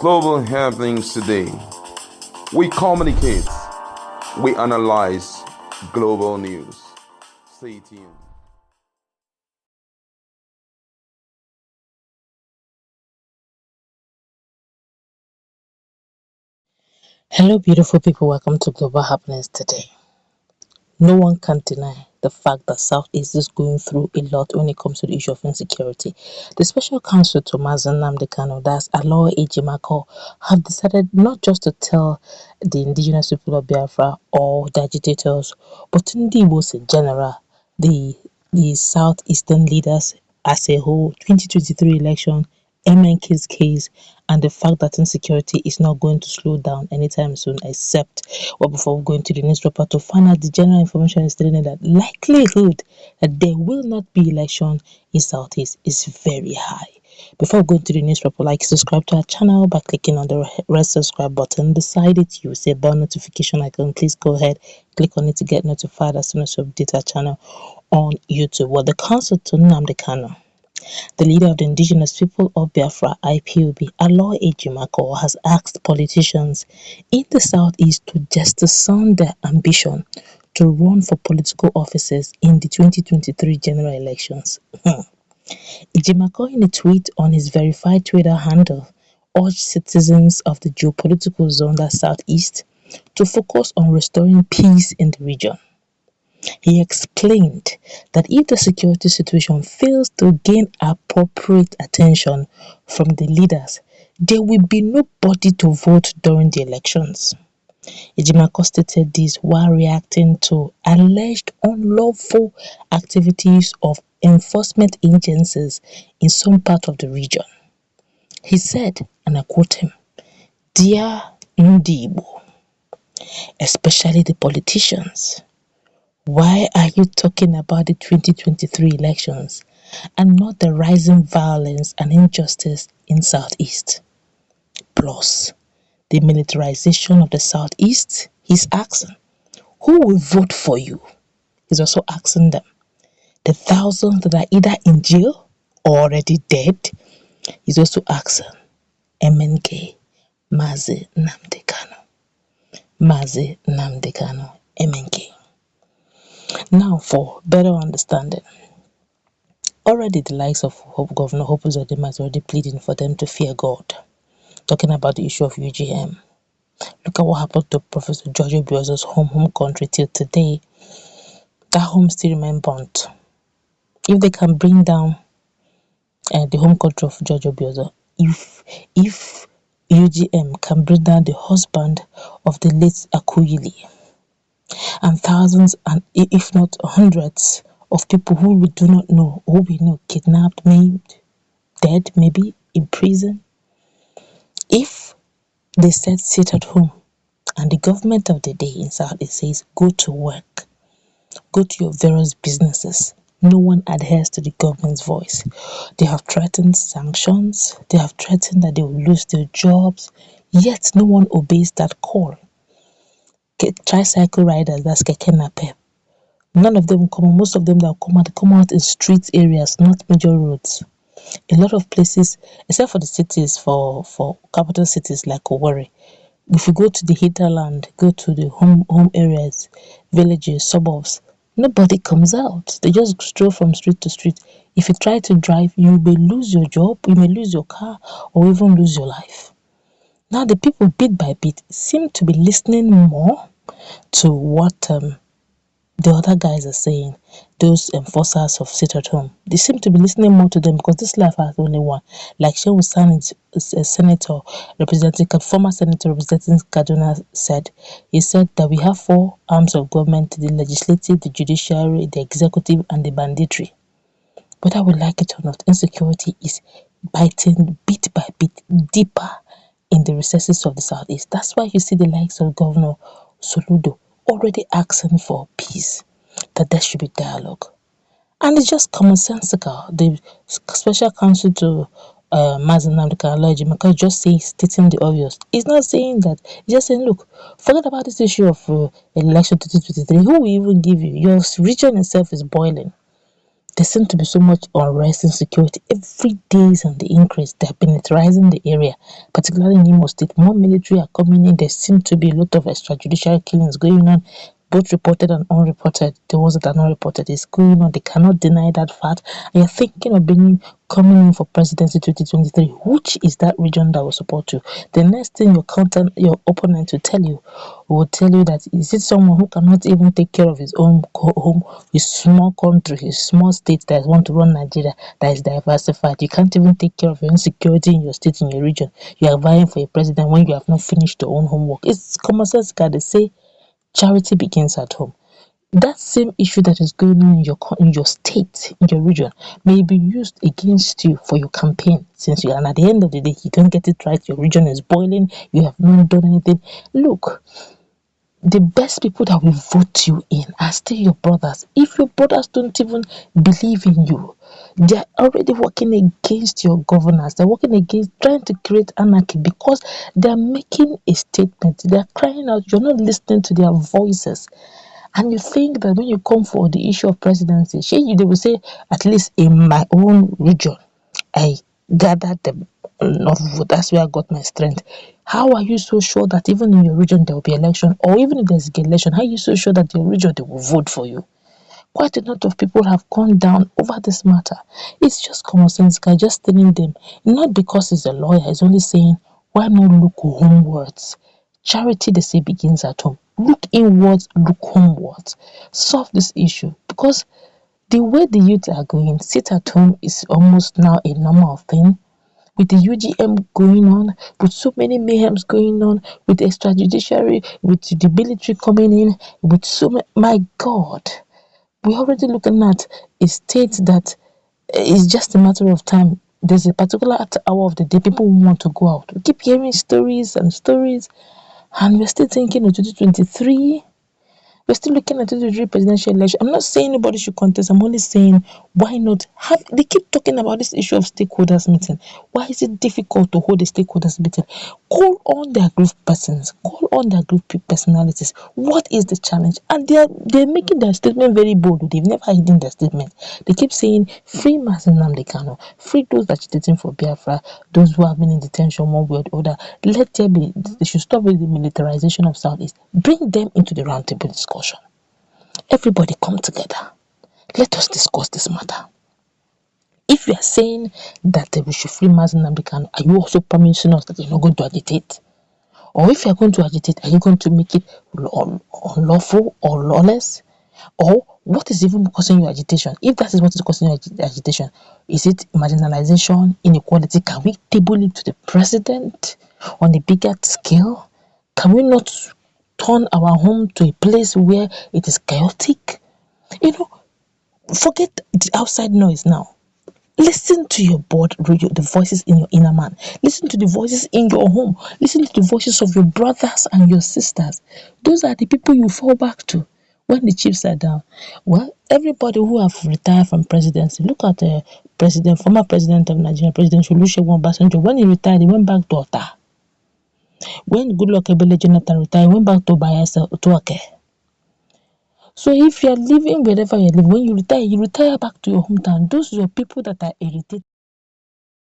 global happenings today. We communicate, we analyze global news. Stay tuned. Hello, beautiful people. Welcome to Global Happiness today. No one can deny the fact that Southeast is going through a lot when it comes to the issue of insecurity. The special counsel to Nnamdi Kanu, that's Aloy Ejimakor, have decided not just to tell the indigenous people of Biafra or the agitators, but to the Igbos in general, the southeastern leaders as a whole, 2023 election, MNK's case, and the fact that insecurity is not going to slow down anytime soon, except before going to the newspaper to find out the general information is telling that likelihood that there will not be election in Southeast is very high. Before going to the newspaper, subscribe to our channel by clicking on the red subscribe button. Beside it, you will see a bell notification icon. Please go ahead, click on it to get notified as soon as we update our channel on YouTube. Well, the counsel to Nnamdi Kanu, the leader of the indigenous people of Biafra, Ipob, Aloy Ejimakor, has asked politicians in the southeast to just sound their ambition to run for political offices in the 2023 general elections. Ejimakor, in a tweet on his verified Twitter handle, urged citizens of the geopolitical zone, that southeast, to focus on restoring peace in the region. He explained that if the security situation fails to gain appropriate attention from the leaders, there will be nobody to vote during the elections. Ejimakor stated this while reacting to alleged unlawful activities of enforcement agencies in some part of the region. He said, and I quote him, "Dear Igbo, especially the politicians, why are you talking about the 2023 elections and not the rising violence and injustice in Southeast? Plus, the militarization of the Southeast?" He's asking, who will vote for you? He's also asking them, the thousands that are either in jail or already dead. He's also asking MNK, Mazi Nnamdi Kanu. Mazi Nnamdi Kanu, MNK. Now, for better understanding, already the likes of Governor Hope Uzodinma is already pleading for them to fear God, talking about the issue of UGM. Look at what happened to Professor George Obiozor's home country till today. That home still remains burnt. If they can bring down the home country of George Obiozor, if UGM can bring down the husband of the late Akuyili, and thousands, and if not hundreds, of people who we do not know, who we know, kidnapped, maimed, dead, maybe in prison. If they said sit at home, and the government of the day in Southeast says go to work, go to your various businesses, no one adheres to the government's voice. They have threatened sanctions, they have threatened that they will lose their jobs, yet no one obeys that call. Tricycle riders, that's keke napep, none of them come. Most of them that come out in street areas, not major roads. A lot of places, except for the cities, for capital cities like Owerri, if you go to the hinterland, go to the home areas, villages, suburbs, nobody comes out. They just stroll from street to street. If you try to drive, you may lose your job, you may lose your car, or even lose your life. Now the people, bit by bit, seem to be listening more to what the other guys are saying, those enforcers of sit at home. They seem to be listening more to them because this life has only one. Like Shehu Sani, a senator representing, former senator representing Kaduna, said, he said that we have 4 arms of government: the legislative, the judiciary, the executive, and the banditry. Whether we like it or not, insecurity is biting bit by bit deeper in the recesses of the Southeast. That's why you see the likes of Governor Soludo already asking for peace, that there should be dialogue. And it's just commonsensical. The special counsel to Nnamdi Kanu is just stating the obvious. He's not saying that. He's just saying, look, forget about this issue of election 2023. Who will even give you? Your region itself is boiling. There seems to be so much unrest and insecurity. Every day is on the increase. They have been militarizing the area, particularly in Imo State. More military are coming in. There seem to be a lot of extrajudicial killings going on, both reported and unreported. The ones that are not reported is going on. They cannot deny that fact. And you're thinking of coming in for presidency 2023. Which is that region that will support you? The next thing your opponent will tell you that is it someone who cannot even take care of his own home, his small country, his small state that want to run Nigeria, that is diversified. You can't even take care of your insecurity in your state, in your region. You are vying for a president when you have not finished your own homework. It's common sense, they say charity begins at home. That same issue that is going on in your state, in your region, may be used against you for your campaign. Since you, and at the end of the day, you don't get it right, your region is boiling, you have not done anything. Look, the best people that will vote you in are still your brothers. If your brothers don't even believe in you, they are already working against your governance. They're working against, trying to create anarchy because they're making a statement. They're crying out. You're not listening to their voices. And you think that when you come for the issue of presidency, they will say, at least in my own region, I gathered the enough vote. That's where I got my strength. How are you so sure that even in your region there will be election, or even if there's election, how are you so sure that your region they will vote for you? Quite a lot of people have gone down over this matter. It's just common sense, guy, just telling them, not because he's a lawyer, he's only saying, why not look homewards? Charity, they say, begins at home. Look inwards, look homewards. Solve this issue because the way the youth are going, sit at home is almost now a normal thing. With the UGM going on, with so many mayhems going on, with the extrajudiciary, with the military coming in, with so many, my God, we're already looking at a state that is just a matter of time. There's a particular hour of the day people want to go out. We keep hearing stories and stories, and we're still thinking of 2023. We're still looking at the presidential election. I'm not saying nobody should contest. I'm only saying, why not have, they keep talking about this issue of stakeholders meeting. Why is it difficult to hold a stakeholders meeting? Call on their group persons, call on their group personalities. What is the challenge? And they're making their statement very bold. They've never hidden their statement. They keep saying, free Mazi Nnamdi Kanu, free those agitating for Biafra, those who have been in detention one way or the other. Let there be, they should stop with the militarization of Southeast. Bring them into the roundtable discussion. Everybody come together. Let us discuss this matter. If you are saying that we should free Mazi Nnamdi Kanu, are you also promising us that you're not going to agitate? Or if you're going to agitate, are you going to make it unlawful or lawless? Or what is even causing your agitation? If that is what is causing your agitation, is it marginalization, inequality? Can we table it to the president on a bigger scale? Can we not turn our home to a place where it is chaotic? Forget the outside noise now. Listen to your board radio, the voices in your inner man. Listen to the voices in your home. Listen to the voices of your brothers and your sisters. Those are the people you fall back to when the chiefs are down. Well, everybody who have retired from presidency, look at the former president of Nigeria, President Olusegun Obasanjo. When he retired, he went back to Ota. When Goodluck Ebele Jonathan retired, he went back to Bayelsa, Otuake. So if you are living wherever you live, when you retire back to your hometown. Those are your people that are irritated.